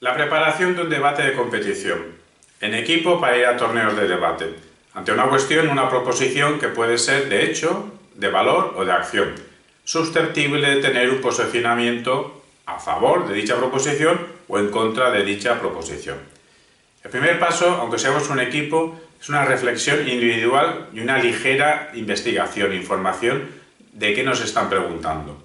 La preparación de un debate de competición. En equipo para ir a torneos de debate. Ante una cuestión, una proposición que puede ser de hecho, de valor o de acción, susceptible de tener un posicionamiento a favor de dicha proposición o en contra de dicha proposición. El primer paso, aunque seamos un equipo, es una reflexión individual y una ligera investigación, información de qué nos están preguntando.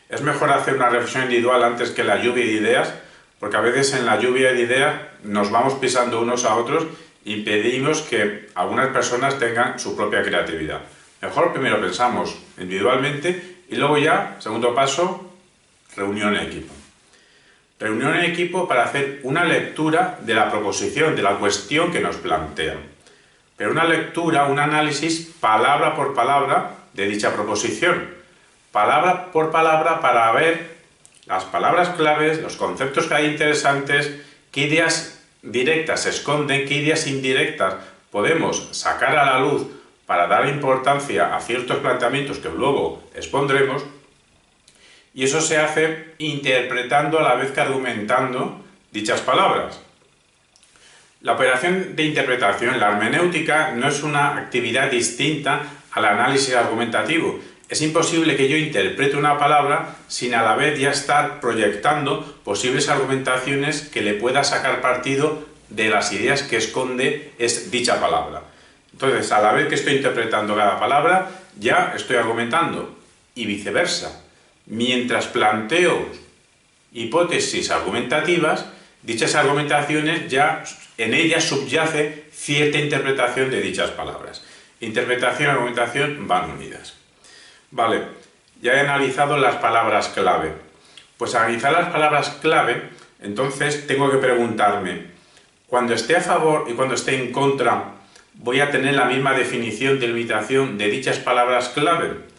Es mejor hacer una reflexión individual antes que la lluvia de ideas, porque a veces en la lluvia de ideas nos vamos pisando unos a otros y impedimos que algunas personas tengan su propia creatividad. Mejor primero pensamos individualmente y luego ya, segundo paso, reunión en equipo. Reunión en equipo para hacer una lectura de la proposición, de la cuestión que nos plantean. Pero una lectura, un análisis palabra por palabra de dicha proposición. Palabra por palabra para ver las palabras claves, los conceptos que hay interesantes, qué ideas directas se esconden, qué ideas indirectas podemos sacar a la luz para dar importancia a ciertos planteamientos que luego expondremos. Y eso se hace interpretando a la vez que argumentando dichas palabras. La operación de interpretación, la hermenéutica, no es una actividad distinta al análisis argumentativo. Es imposible que yo interprete una palabra sin a la vez ya estar proyectando posibles argumentaciones que le pueda sacar partido de las ideas que esconde dicha palabra. Entonces, a la vez que estoy interpretando cada palabra, ya estoy argumentando, y viceversa. Mientras planteo hipótesis argumentativas, dichas argumentaciones ya en ellas subyace cierta interpretación de dichas palabras. Interpretación y argumentación van unidas. Vale, ya he analizado las palabras clave. Pues al analizar las palabras clave, entonces tengo que preguntarme, cuando esté a favor y cuando esté en contra, ¿voy a tener la misma definición, delimitación de dichas palabras clave?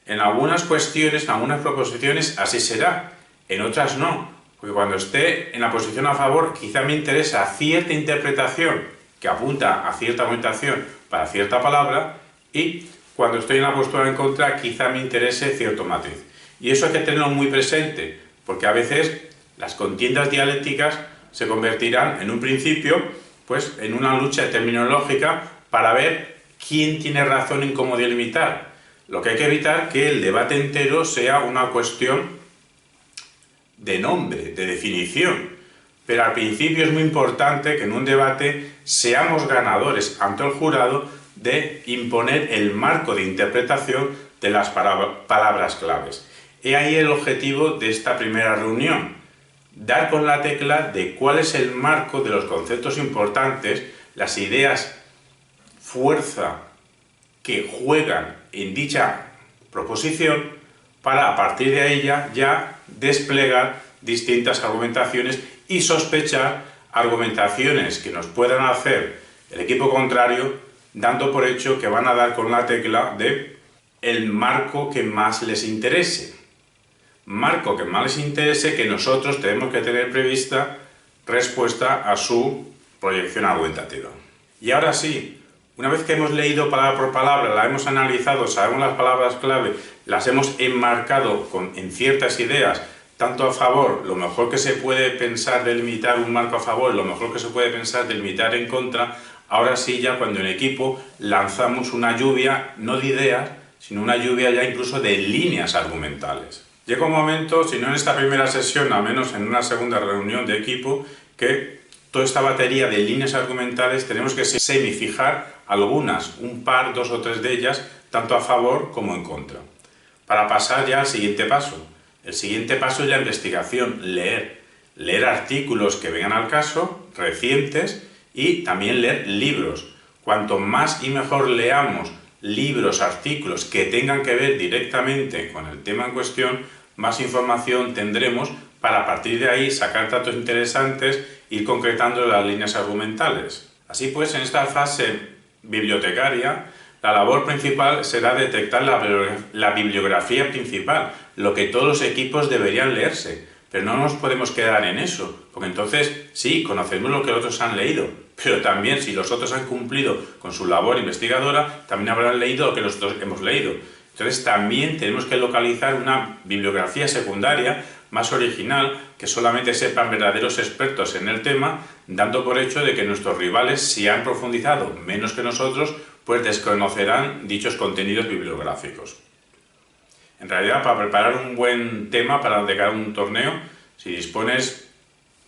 En algunas cuestiones, en algunas proposiciones, así será, en otras no, porque cuando esté en la posición a favor, quizá me interesa cierta interpretación que apunta a cierta argumentación para cierta palabra, y cuando estoy en la postura en contra, quizá me interese cierto matiz. Y eso hay que tenerlo muy presente, porque a veces las contiendas dialécticas se convertirán en un principio, pues en una lucha terminológica para ver quién tiene razón en cómo delimitar. Lo que hay que evitar es que el debate entero sea una cuestión de nombre, de definición. Pero al principio es muy importante que en un debate seamos ganadores ante el jurado de imponer el marco de interpretación de las palabras claves. He ahí el objetivo de esta primera reunión, dar con la tecla de cuál es el marco de los conceptos importantes, las ideas fuerza que juegan en dicha proposición, para a partir de ella ya desplegar distintas argumentaciones y sospechar argumentaciones que nos puedan hacer el equipo contrario, dando por hecho que van a dar con la tecla de el marco que más les interese. Marco que más les interese, que nosotros tenemos que tener prevista respuesta a su proyección argumentativa. Y ahora sí, una vez que hemos leído palabra por palabra, la hemos analizado, sabemos las palabras clave, las hemos enmarcado en ciertas ideas, tanto a favor, lo mejor que se puede pensar delimitar un marco a favor, lo mejor que se puede pensar delimitar en contra, ahora sí ya cuando en equipo lanzamos una lluvia, no de ideas, sino una lluvia ya incluso de líneas argumentales. Llega un momento, si no en esta primera sesión, al menos en una segunda reunión de equipo, que toda esta batería de líneas argumentales tenemos que semifijar algunas, un par, dos o tres de ellas, tanto a favor como en contra, para pasar ya al siguiente paso. El siguiente paso es la investigación, leer artículos que vengan al caso, recientes, y también leer libros. Cuanto más y mejor leamos libros, artículos que tengan que ver directamente con el tema en cuestión, más información tendremos para a partir de ahí sacar datos interesantes e ir concretando las líneas argumentales. Así pues, en esta fase bibliotecaria, la labor principal será detectar la bibliografía principal, lo que todos los equipos deberían leerse. Pero no nos podemos quedar en eso, porque entonces sí, conocemos lo que los otros han leído, pero también si los otros han cumplido con su labor investigadora, también habrán leído lo que nosotros hemos leído. Entonces también tenemos que localizar una bibliografía secundaria más original, que solamente sepan verdaderos expertos en el tema, dando por hecho de que nuestros rivales, si han profundizado menos que nosotros, pues desconocerán dichos contenidos bibliográficos. En realidad, para preparar un buen tema para de cara a un torneo, si dispones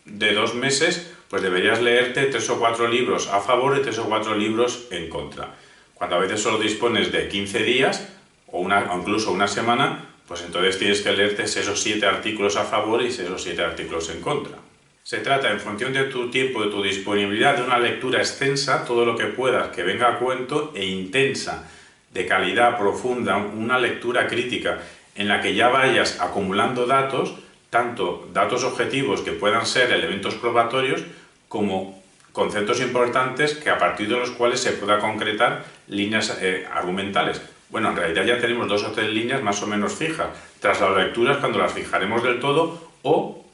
de 2 meses, pues deberías leerte 3 o 4 libros a favor y 3 o 4 libros en contra. Cuando a veces solo dispones de 15 días o incluso una semana, pues entonces tienes que leerte esos 7 artículos a favor y esos 7 artículos en contra. Se trata, en función de tu tiempo, de tu disponibilidad, de una lectura extensa, todo lo que puedas, que venga a cuento, e intensa, de calidad profunda, una lectura crítica en la que ya vayas acumulando datos, tanto datos objetivos que puedan ser elementos probatorios, como conceptos importantes que a partir de los cuales se pueda concretar líneas argumentales. Bueno, en realidad ya tenemos 2 o 3 líneas más o menos fijas. Tras las lecturas, cuando las fijaremos del todo, o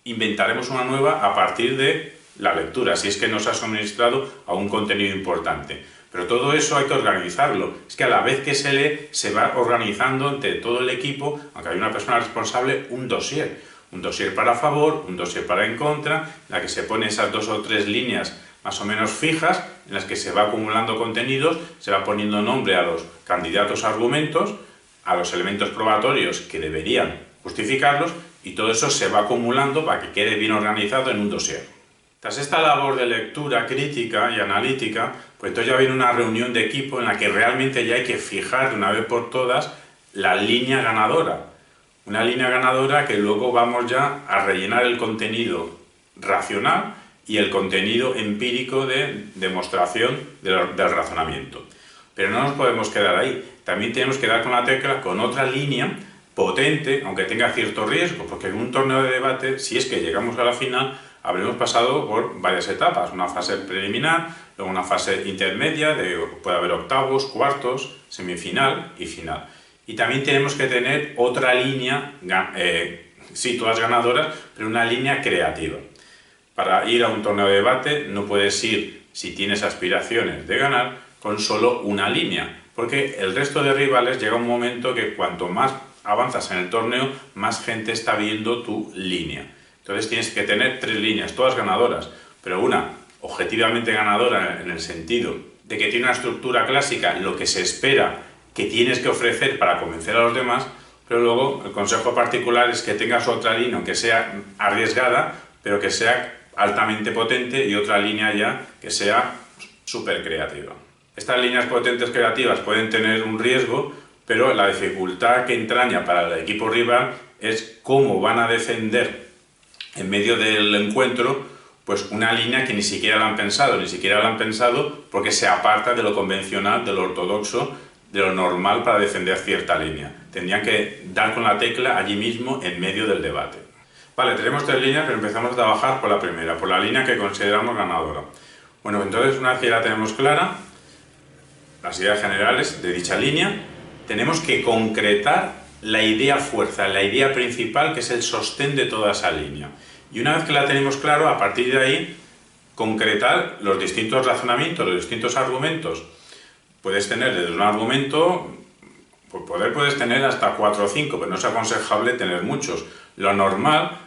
inventaremos una nueva a partir de la lectura, si es que nos ha suministrado a un contenido importante. Pero todo eso hay que organizarlo. Es que a la vez que se lee, se va organizando entre todo el equipo, aunque hay una persona responsable, un dossier. Un dossier para favor, un dossier para en contra, en la que se pone esas 2 o 3 líneas más o menos fijas, en las que se va acumulando contenidos, se va poniendo nombre a los candidatos a argumentos, a los elementos probatorios que deberían justificarlos, y todo eso se va acumulando para que quede bien organizado en un dossier. Tras esta labor de lectura crítica y analítica, pues entonces ya viene una reunión de equipo en la que realmente ya hay que fijar de una vez por todas la línea ganadora. Una línea ganadora que luego vamos ya a rellenar el contenido racional y el contenido empírico de demostración del razonamiento. Pero no nos podemos quedar ahí. También tenemos que dar con la tecla con otra línea potente, aunque tenga cierto riesgo, porque en un torneo de debate, si es que llegamos a la final, habremos pasado por varias etapas, una fase preliminar, luego una fase intermedia, puede haber octavos, cuartos, semifinal y final. Y también tenemos que tener otra línea, sí, todas ganadoras, pero una línea creativa. Para ir a un torneo de debate no puedes ir, si tienes aspiraciones de ganar, con solo una línea, porque el resto de rivales llega un momento que cuanto más avanzas en el torneo, más gente está viendo tu línea. Entonces tienes que tener 3 líneas, todas ganadoras, pero una objetivamente ganadora en el sentido de que tiene una estructura clásica, lo que se espera que tienes que ofrecer para convencer a los demás, pero luego el consejo particular es que tengas otra línea, aunque sea arriesgada, pero que sea altamente potente, y otra línea ya que sea súper creativa. Estas líneas potentes creativas pueden tener un riesgo, pero la dificultad que entraña para el equipo rival es cómo van a defender en medio del encuentro pues una línea que ni siquiera la han pensado porque se aparta de lo convencional, de lo ortodoxo, de lo normal para defender cierta línea. Tendrían que dar con la tecla allí mismo en medio del debate. Vale, tenemos 3 líneas, pero empezamos a trabajar por la primera, por la línea que consideramos ganadora. Bueno, entonces una vez que ya tenemos clara las ideas generales de dicha línea, tenemos que concretar la idea fuerza, la idea principal, que es el sostén de toda esa línea. Y una vez que la tenemos claro, a partir de ahí, concretar los distintos razonamientos, los distintos argumentos. Puedes tener desde un argumento, por poder puedes tener hasta 4 o 5, pero no es aconsejable tener muchos. Lo normal,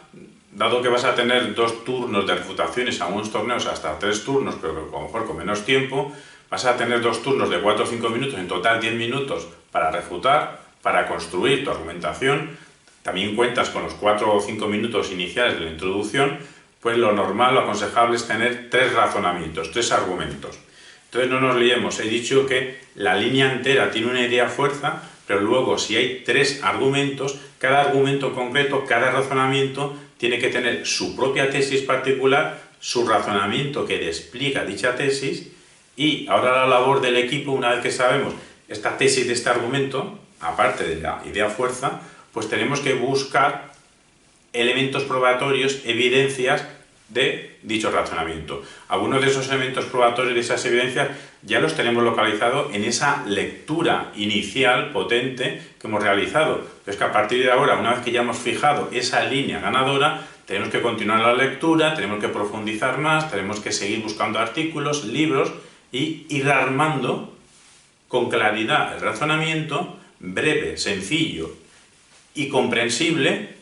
dado que vas a tener 2 turnos de refutaciones, a unos torneos hasta 3 turnos, pero a lo mejor con menos tiempo, vas a tener 2 turnos de 4 o 5 minutos, en total 10 minutos para refutar, para construir tu argumentación. También cuentas con los 4 o 5 minutos iniciales de la introducción, pues lo normal, lo aconsejable es tener 3 razonamientos, 3 argumentos. Entonces no nos liemos, he dicho que la línea entera tiene una idea fuerza, pero luego si hay 3 argumentos, cada argumento concreto, cada razonamiento tiene que tener su propia tesis particular, su razonamiento que explica dicha tesis, y ahora la labor del equipo, una vez que sabemos esta tesis de este argumento, aparte de la idea fuerza, pues tenemos que buscar elementos probatorios, evidencias de dicho razonamiento. Algunos de esos elementos probatorios, de esas evidencias, ya los tenemos localizados en esa lectura inicial potente que hemos realizado. Es que a partir de ahora, una vez que ya hemos fijado esa línea ganadora, tenemos que continuar la lectura, tenemos que profundizar más, tenemos que seguir buscando artículos, libros, y ir armando con claridad el razonamiento, breve, sencillo y comprensible,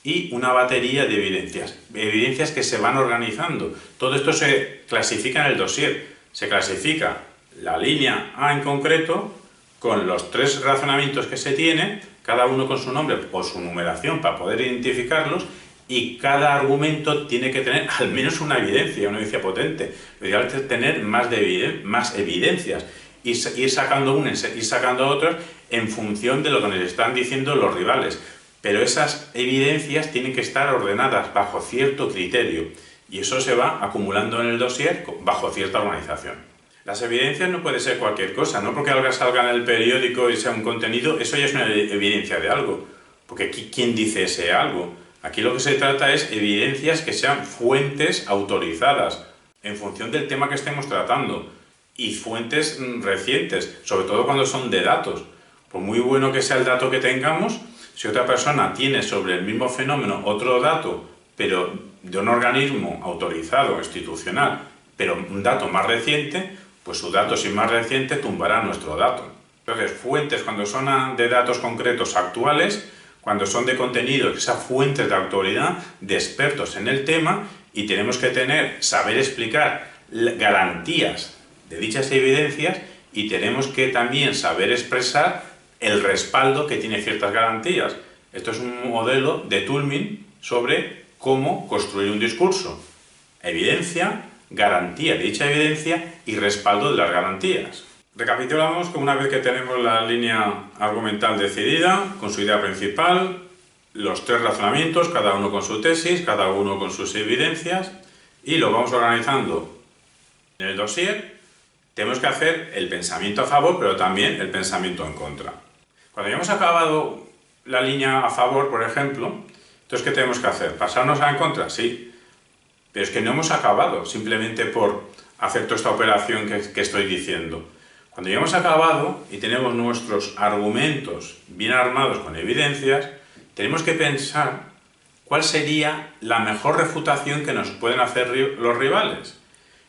y una batería de evidencias que se van organizando. Todo esto se clasifica en el dossier. Se clasifica la línea A en concreto con los 3 razonamientos que se tiene, cada uno con su nombre o su numeración para poder identificarlos, y cada argumento tiene que tener al menos una evidencia potente. Lo ideal es tener más evidencias y ir sacando unas y sacando otras en función de lo que nos están diciendo los rivales. Pero esas evidencias tienen que estar ordenadas bajo cierto criterio y eso se va acumulando en el dossier bajo cierta organización. Las evidencias no puede ser cualquier cosa, no porque algo salga en el periódico y sea un contenido, eso ya es una evidencia de algo, porque ¿quién dice ese algo? Aquí lo que se trata es evidencias que sean fuentes autorizadas en función del tema que estemos tratando y fuentes recientes, sobre todo cuando son de datos. Por muy bueno que sea el dato que tengamos, si otra persona tiene sobre el mismo fenómeno otro dato, pero de un organismo autorizado, institucional, pero un dato más reciente, pues su dato, si es más reciente, tumbará nuestro dato. Entonces, fuentes cuando son de datos concretos actuales, cuando son de contenido, esas fuentes de autoridad, de expertos en el tema, y tenemos que saber explicar garantías de dichas evidencias y tenemos que también saber expresar el respaldo que tiene ciertas garantías. Esto es un modelo de Toulmin sobre cómo construir un discurso. Evidencia, garantía de dicha evidencia y respaldo de las garantías. Recapitulamos que una vez que tenemos la línea argumental decidida, con su idea principal, los 3 razonamientos, cada uno con su tesis, cada uno con sus evidencias, y lo vamos organizando en el dossier, tenemos que hacer el pensamiento a favor, pero también el pensamiento en contra. Cuando ya hemos acabado la línea a favor, por ejemplo, entonces ¿qué tenemos que hacer? ¿Pasarnos a en contra? Sí. Pero es que no hemos acabado simplemente por hacer toda esta operación que estoy diciendo. Cuando ya hemos acabado y tenemos nuestros argumentos bien armados con evidencias, tenemos que pensar cuál sería la mejor refutación que nos pueden hacer los rivales.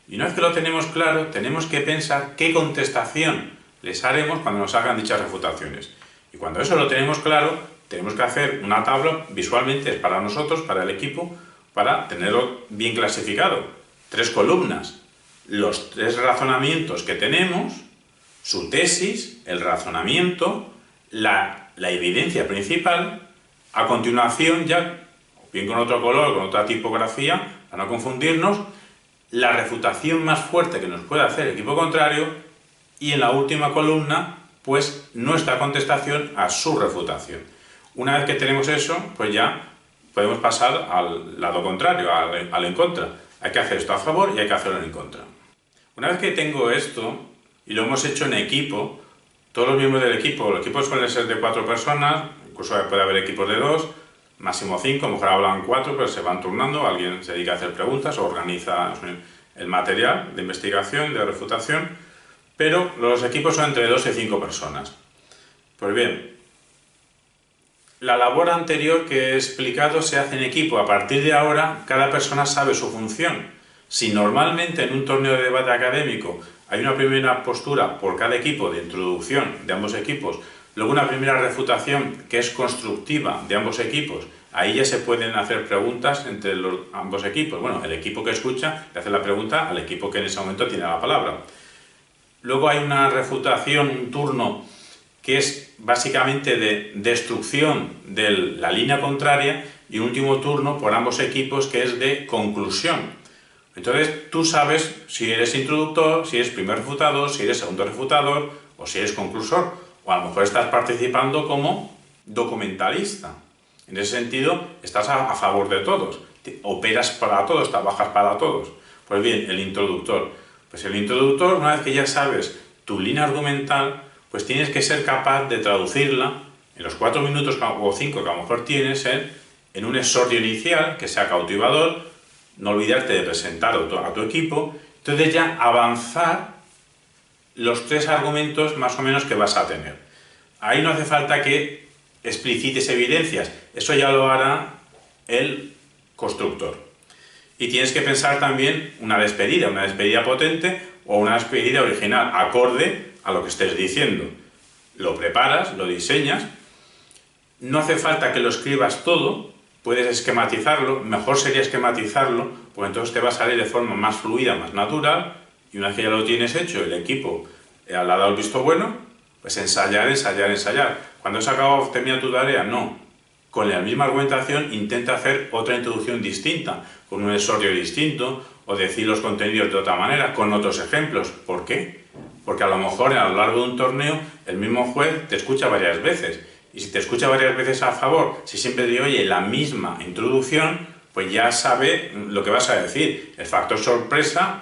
Y una vez que lo tenemos claro, tenemos que pensar qué contestación les haremos cuando nos hagan dichas refutaciones. Y cuando eso lo tenemos claro, tenemos que hacer una tabla visualmente, es para nosotros, para el equipo, para tenerlo bien clasificado. 3 columnas, los 3 razonamientos que tenemos, su tesis, el razonamiento, la evidencia principal, a continuación ya, bien con otro color, con otra tipografía, para no confundirnos, la refutación más fuerte que nos puede hacer el equipo contrario y en la última columna, pues nuestra contestación a su refutación. Una vez que tenemos eso, pues ya podemos pasar al lado contrario, al en contra. Hay que hacer esto a favor y hay que hacerlo en contra. Una vez que tengo esto, y lo hemos hecho en equipo, todos los miembros del equipo, los equipos suelen ser de 4 personas, incluso puede haber equipos de 2, máximo 5, a lo mejor hablan 4, pero se van turnando, alguien se dedica a hacer preguntas o organiza el material de investigación, de refutación, pero los equipos son entre 2 y 5 personas. Pues bien, la labor anterior que he explicado se hace en equipo. A partir de ahora, cada persona sabe su función. Si normalmente en un torneo de debate académico hay una primera postura por cada equipo de introducción de ambos equipos, luego una primera refutación que es constructiva de ambos equipos, ahí ya se pueden hacer preguntas entre ambos equipos. Bueno, el equipo que escucha le hace la pregunta al equipo que en ese momento tiene la palabra. Luego hay una refutación, un turno que es básicamente de destrucción de la línea contraria y un último turno por ambos equipos que es de conclusión. Entonces tú sabes si eres introductor, si eres primer refutador, si eres segundo refutador o si eres conclusor, o a lo mejor estás participando como documentalista. En ese sentido estás a favor de todos, operas para todos, trabajas para todos. Pues bien, el introductor. Pues el introductor, una vez que ya sabes tu línea argumental, pues tienes que ser capaz de traducirla en los 4 minutos o 5 que a lo mejor tienes en un exordio inicial que sea cautivador, no olvidarte de presentar a tu equipo, entonces ya avanzar los 3 argumentos más o menos que vas a tener. Ahí no hace falta que explicites evidencias, eso ya lo hará el constructor. Y tienes que pensar también una despedida potente o una despedida original, acorde a lo que estés diciendo. Lo preparas, lo diseñas, no hace falta que lo escribas todo, puedes esquematizarlo, mejor sería esquematizarlo, porque entonces te va a salir de forma más fluida, más natural, y una vez que ya lo tienes hecho, el equipo le ha dado el visto bueno, pues ensayar, ensayar, ensayar. Cuando has acabado, termina tu tarea, no. Con la misma argumentación intenta hacer otra introducción distinta, con un exordio distinto, o decir los contenidos de otra manera, con otros ejemplos. ¿Por qué? Porque a lo mejor a lo largo de un torneo el mismo juez te escucha varias veces. Y si te escucha varias veces a favor, si siempre te oye la misma introducción, pues ya sabe lo que vas a decir. El factor sorpresa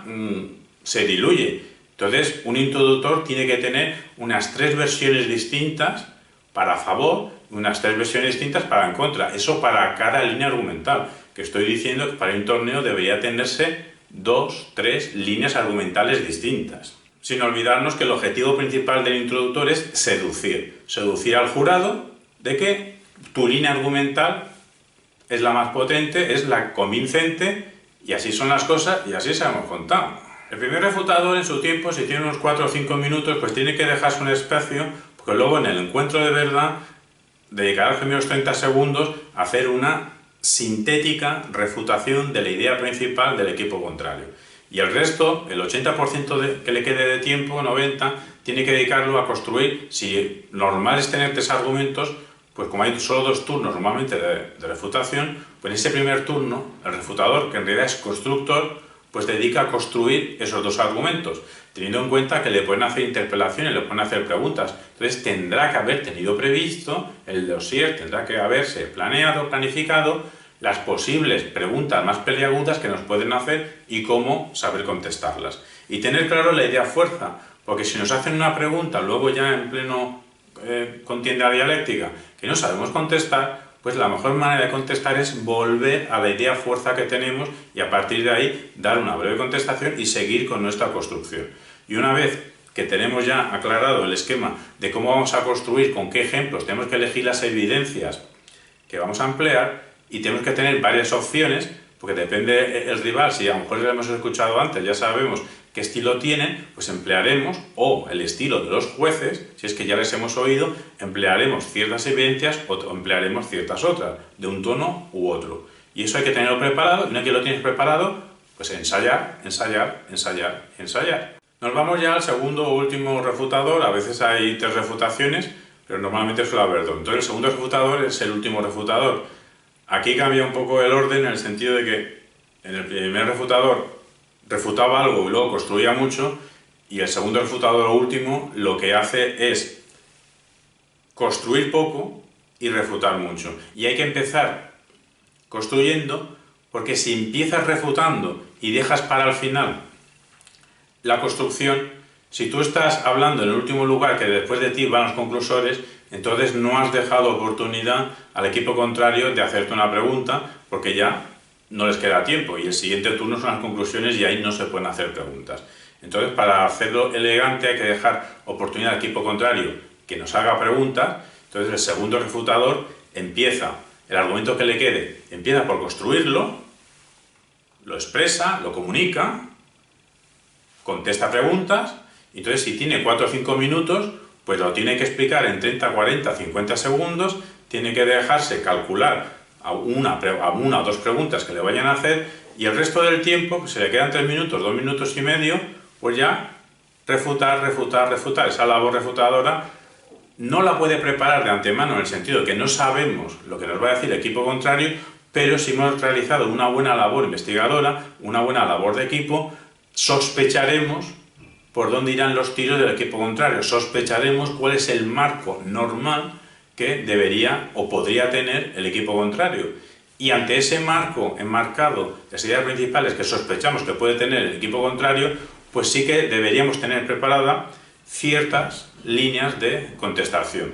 se diluye. Entonces, un introductor tiene que tener unas 3 versiones distintas para favor y unas 3 versiones distintas para en contra. Eso para cada línea argumental. Que estoy diciendo que para un torneo debería tenerse 2, 3 líneas argumentales distintas. Sin olvidarnos que el objetivo principal del introductor es seducir. Seducir al jurado de que tu línea argumental es la más potente, es la convincente, y así son las cosas y así se hemos contado. El primer refutador en su tiempo, si tiene unos 4 o 5 minutos, pues tiene que dejarse un espacio, porque luego en el encuentro de verdad dedicará los primeros 30 segundos a hacer una sintética refutación de la idea principal del equipo contrario. Y el resto, el 80% que le quede de tiempo, 90%, tiene que dedicarlo a construir. Si normal es tener 3 argumentos, pues como hay solo 2 turnos normalmente de refutación, pues en ese primer turno, el refutador, que en realidad es constructor, pues dedica a construir esos 2 argumentos, teniendo en cuenta que le pueden hacer interpelaciones, le pueden hacer preguntas. Entonces tendrá que haber tenido previsto el dossier, tendrá que haberse planeado, planificado las posibles preguntas más peliagudas que nos pueden hacer y cómo saber contestarlas. Y tener claro la idea fuerza, porque si nos hacen una pregunta luego ya en pleno contienda dialéctica que no sabemos contestar, pues la mejor manera de contestar es volver a la idea fuerza que tenemos y a partir de ahí dar una breve contestación y seguir con nuestra construcción. Y una vez que tenemos ya aclarado el esquema de cómo vamos a construir, con qué ejemplos, tenemos que elegir las evidencias que vamos a emplear y tenemos que tener varias opciones, porque depende el rival, si a lo mejor ya lo hemos escuchado antes, ya sabemos qué estilo tienen, pues emplearemos, o el estilo de los jueces, si es que ya les hemos oído, emplearemos ciertas evidencias o emplearemos ciertas otras, de un tono u otro. Y eso hay que tenerlo preparado, y una vez que lo tienes preparado, pues ensayar, ensayar, ensayar, ensayar. Nos vamos ya al segundo o último refutador. A veces hay 3 refutaciones, pero normalmente suele haber 2. Entonces el segundo refutador es el último refutador. Aquí cambia un poco el orden en el sentido de que en el primer refutador refutaba algo y luego construía mucho, y el segundo refutador, o último, lo que hace es construir poco y refutar mucho. Y hay que empezar construyendo, porque si empiezas refutando y dejas para el final la construcción, si tú estás hablando en el último lugar que después de ti van los conclusores, entonces no has dejado oportunidad al equipo contrario de hacerte una pregunta, porque ya no les queda tiempo y el siguiente turno son las conclusiones y ahí no se pueden hacer preguntas. Entonces, para hacerlo elegante hay que dejar oportunidad al equipo contrario que nos haga preguntas. Entonces el segundo refutador empieza, el argumento que le quede, empieza por construirlo, lo expresa, lo comunica, contesta preguntas, y entonces si tiene 4 o 5 minutos, pues lo tiene que explicar en 30, 40, 50 segundos, tiene que dejarse calcular a una o 2 preguntas que le vayan a hacer, y el resto del tiempo, que se le quedan 3 minutos, 2 minutos y medio, pues ya refutar, refutar, refutar. Esa labor refutadora no la puede preparar de antemano, en el sentido de que no sabemos lo que nos va a decir el equipo contrario, pero si hemos realizado una buena labor investigadora, una buena labor de equipo, sospecharemos por dónde irán los tiros del equipo contrario, sospecharemos cuál es el marco normal que debería o podría tener el equipo contrario. Y ante ese marco enmarcado, las ideas principales que sospechamos que puede tener el equipo contrario, pues sí que deberíamos tener preparada ciertas líneas de contestación,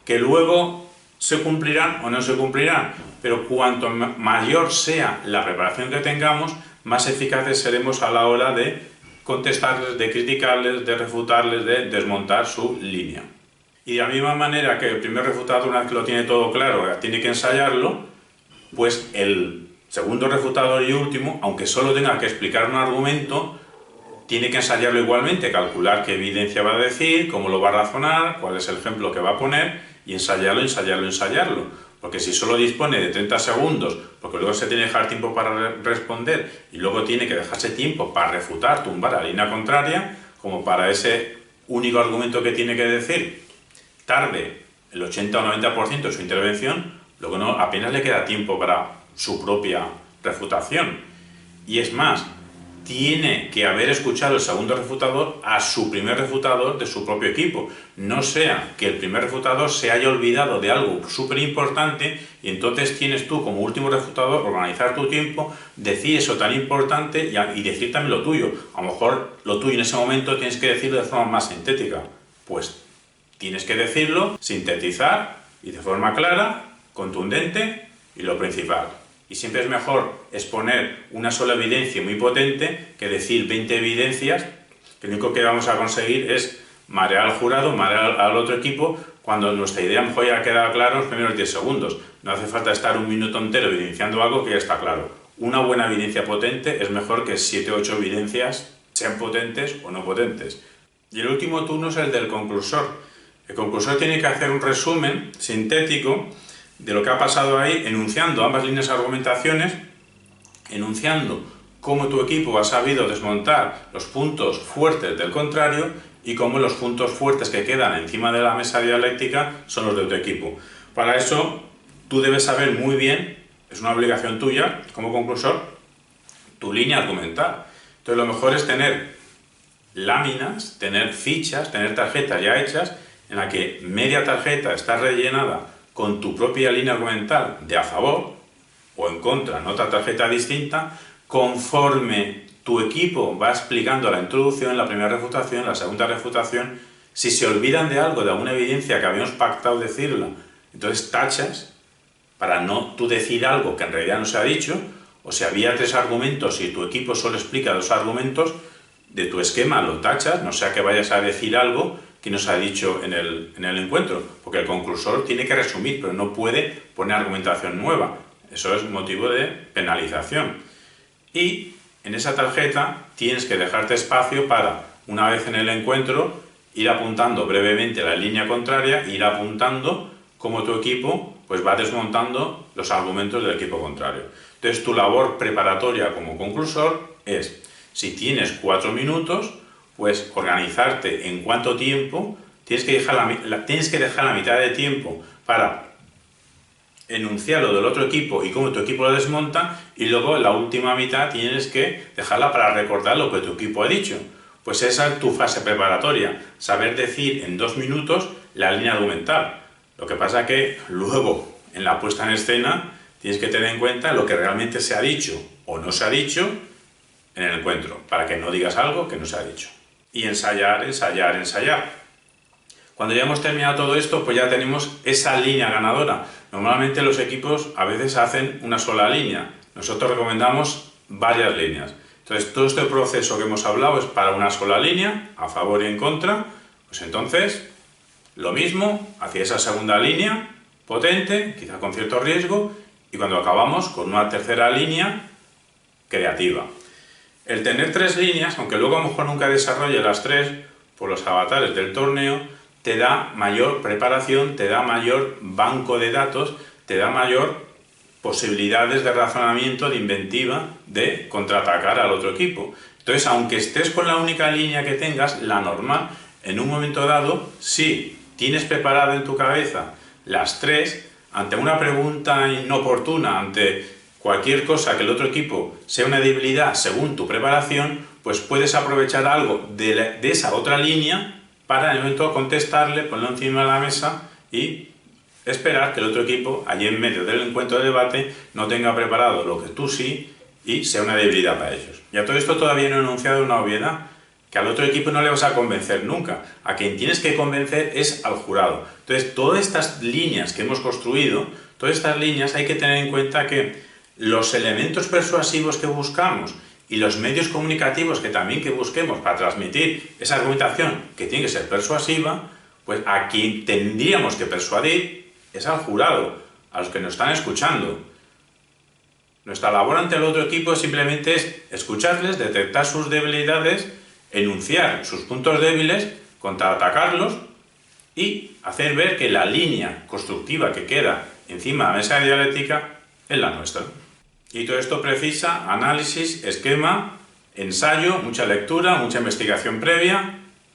que luego se cumplirán o no se cumplirán, pero cuanto mayor sea la preparación que tengamos, más eficaces seremos a la hora de contestarles, de criticarles, de refutarles, de desmontar su línea. Y de la misma manera que el primer refutador, una vez que lo tiene todo claro, tiene que ensayarlo, pues el segundo refutador y último, aunque solo tenga que explicar un argumento, tiene que ensayarlo igualmente, calcular qué evidencia va a decir, cómo lo va a razonar, cuál es el ejemplo que va a poner, y ensayarlo, ensayarlo, ensayarlo. porque si solo dispone de 30 segundos, porque luego se tiene que dejar tiempo para responder y luego tiene que dejarse tiempo para refutar, tumbar la línea contraria, como para ese único argumento que tiene que decir, tarde el 80 o 90% de su intervención, luego no, apenas le queda tiempo para su propia refutación. Y es más, tiene que haber escuchado el segundo refutador a su primer refutador de su propio equipo. No sea que el primer refutador se haya olvidado de algo súper importante y entonces tienes tú como último refutador organizar tu tiempo, decir eso tan importante y decir también lo tuyo. A lo mejor lo tuyo en ese momento tienes que decirlo de forma más sintética. Pues tienes que decirlo, sintetizar y de forma clara, contundente y lo principal. Y siempre es mejor exponer una sola evidencia muy potente que decir 20 evidencias, que lo único que vamos a conseguir es marear al jurado, marear al otro equipo, cuando nuestra idea a lo mejor ya queda clara en los primeros 10 segundos. No hace falta estar un minuto entero evidenciando algo que ya está claro. Una buena evidencia potente es mejor que 7 o 8 evidencias, sean potentes o no potentes. Y el último turno es el del conclusor. El conclusor tiene que hacer un resumen sintético de lo que ha pasado ahí, enunciando ambas líneas de argumentaciones, enunciando cómo tu equipo ha sabido desmontar los puntos fuertes del contrario y cómo los puntos fuertes que quedan encima de la mesa dialéctica son los de tu equipo. Para eso, tú debes saber muy bien, es una obligación tuya como conclusor, tu línea argumental. Entonces, lo mejor es tener láminas, tener fichas, tener tarjetas ya hechas, en la que media tarjeta está rellenada con tu propia línea argumental de a favor o en contra en otra tarjeta distinta, conforme tu equipo va explicando la introducción, la primera refutación, la segunda refutación. Si se olvidan de algo, de alguna evidencia que habíamos pactado decirla, entonces tachas para no tú decir algo que en realidad no se ha dicho, o si había 3 argumentos y tu equipo solo explica 2 argumentos, de tu esquema lo tachas, no sea que vayas a decir algo que no se ha dicho en el encuentro, porque el conclusor tiene que resumir, pero no puede poner argumentación nueva. Eso es motivo de penalización. Y en esa tarjeta tienes que dejarte espacio para, una vez en el encuentro, ir apuntando brevemente la línea contraria e ir apuntando cómo tu equipo pues, va desmontando los argumentos del equipo contrario. Entonces, tu labor preparatoria como conclusor es, si tienes 4 minutos, pues organizarte en cuánto tiempo, tienes que dejar la mitad de tiempo para enunciar lo del otro equipo y cómo tu equipo lo desmonta, y luego la última mitad tienes que dejarla para recordar lo que tu equipo ha dicho. Pues esa es tu fase preparatoria, saber decir en 2 minutos la línea argumental. Lo que pasa es que luego, en la puesta en escena, tienes que tener en cuenta lo que realmente se ha dicho o no se ha dicho en el encuentro, para que no digas algo que no se ha dicho. Y ensayar, ensayar, ensayar. Cuando ya hemos terminado todo esto, pues ya tenemos esa línea ganadora. Normalmente los equipos a veces hacen una sola línea. Nosotros recomendamos varias líneas. Entonces, todo este proceso que hemos hablado es para una sola línea, a favor y en contra. Pues entonces, lo mismo, hacia esa segunda línea, potente, quizá con cierto riesgo, y cuando acabamos con una tercera línea, creativa. El tener 3 líneas, aunque luego a lo mejor nunca desarrolle las 3 por los avatares del torneo, te da mayor preparación, te da mayor banco de datos, te da mayor posibilidades de razonamiento, de inventiva, de contraatacar al otro equipo. Entonces, aunque estés con la única línea que tengas, la normal, en un momento dado, si tienes preparado en tu cabeza las 3, ante una pregunta inoportuna, ante cualquier cosa que el otro equipo sea una debilidad según tu preparación, pues puedes aprovechar algo de esa otra línea para en el momento contestarle, ponerlo encima de la mesa y esperar que el otro equipo, allí en medio del encuentro de debate, no tenga preparado lo que tú sí y sea una debilidad para ellos. Y a todo esto todavía no he enunciado una obviedad, que al otro equipo no le vas a convencer nunca. A quien tienes que convencer es al jurado. Entonces, todas estas líneas que hemos construido, todas estas líneas hay que tener en cuenta que los elementos persuasivos que buscamos y los medios comunicativos que también que busquemos para transmitir esa argumentación que tiene que ser persuasiva, pues a quien tendríamos que persuadir es al jurado, a los que nos están escuchando. Nuestra labor ante el otro equipo simplemente es escucharles, detectar sus debilidades, enunciar sus puntos débiles, contraatacarlos y hacer ver que la línea constructiva que queda encima de la mesa de dialéctica es la nuestra. Y todo esto precisa análisis, esquema, ensayo, mucha lectura, mucha investigación previa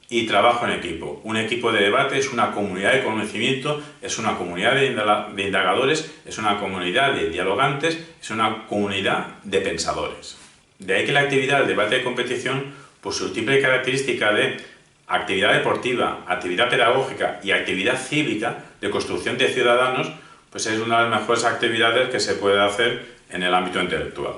y trabajo en equipo. Un equipo de debate es una comunidad de conocimiento, es una comunidad de indagadores, es una comunidad de dialogantes, es una comunidad de pensadores. De ahí que la actividad del debate de competición, por su triple característica de actividad deportiva, actividad pedagógica y actividad cívica de construcción de ciudadanos, pues es una de las mejores actividades que se puede hacer en el ámbito intelectual.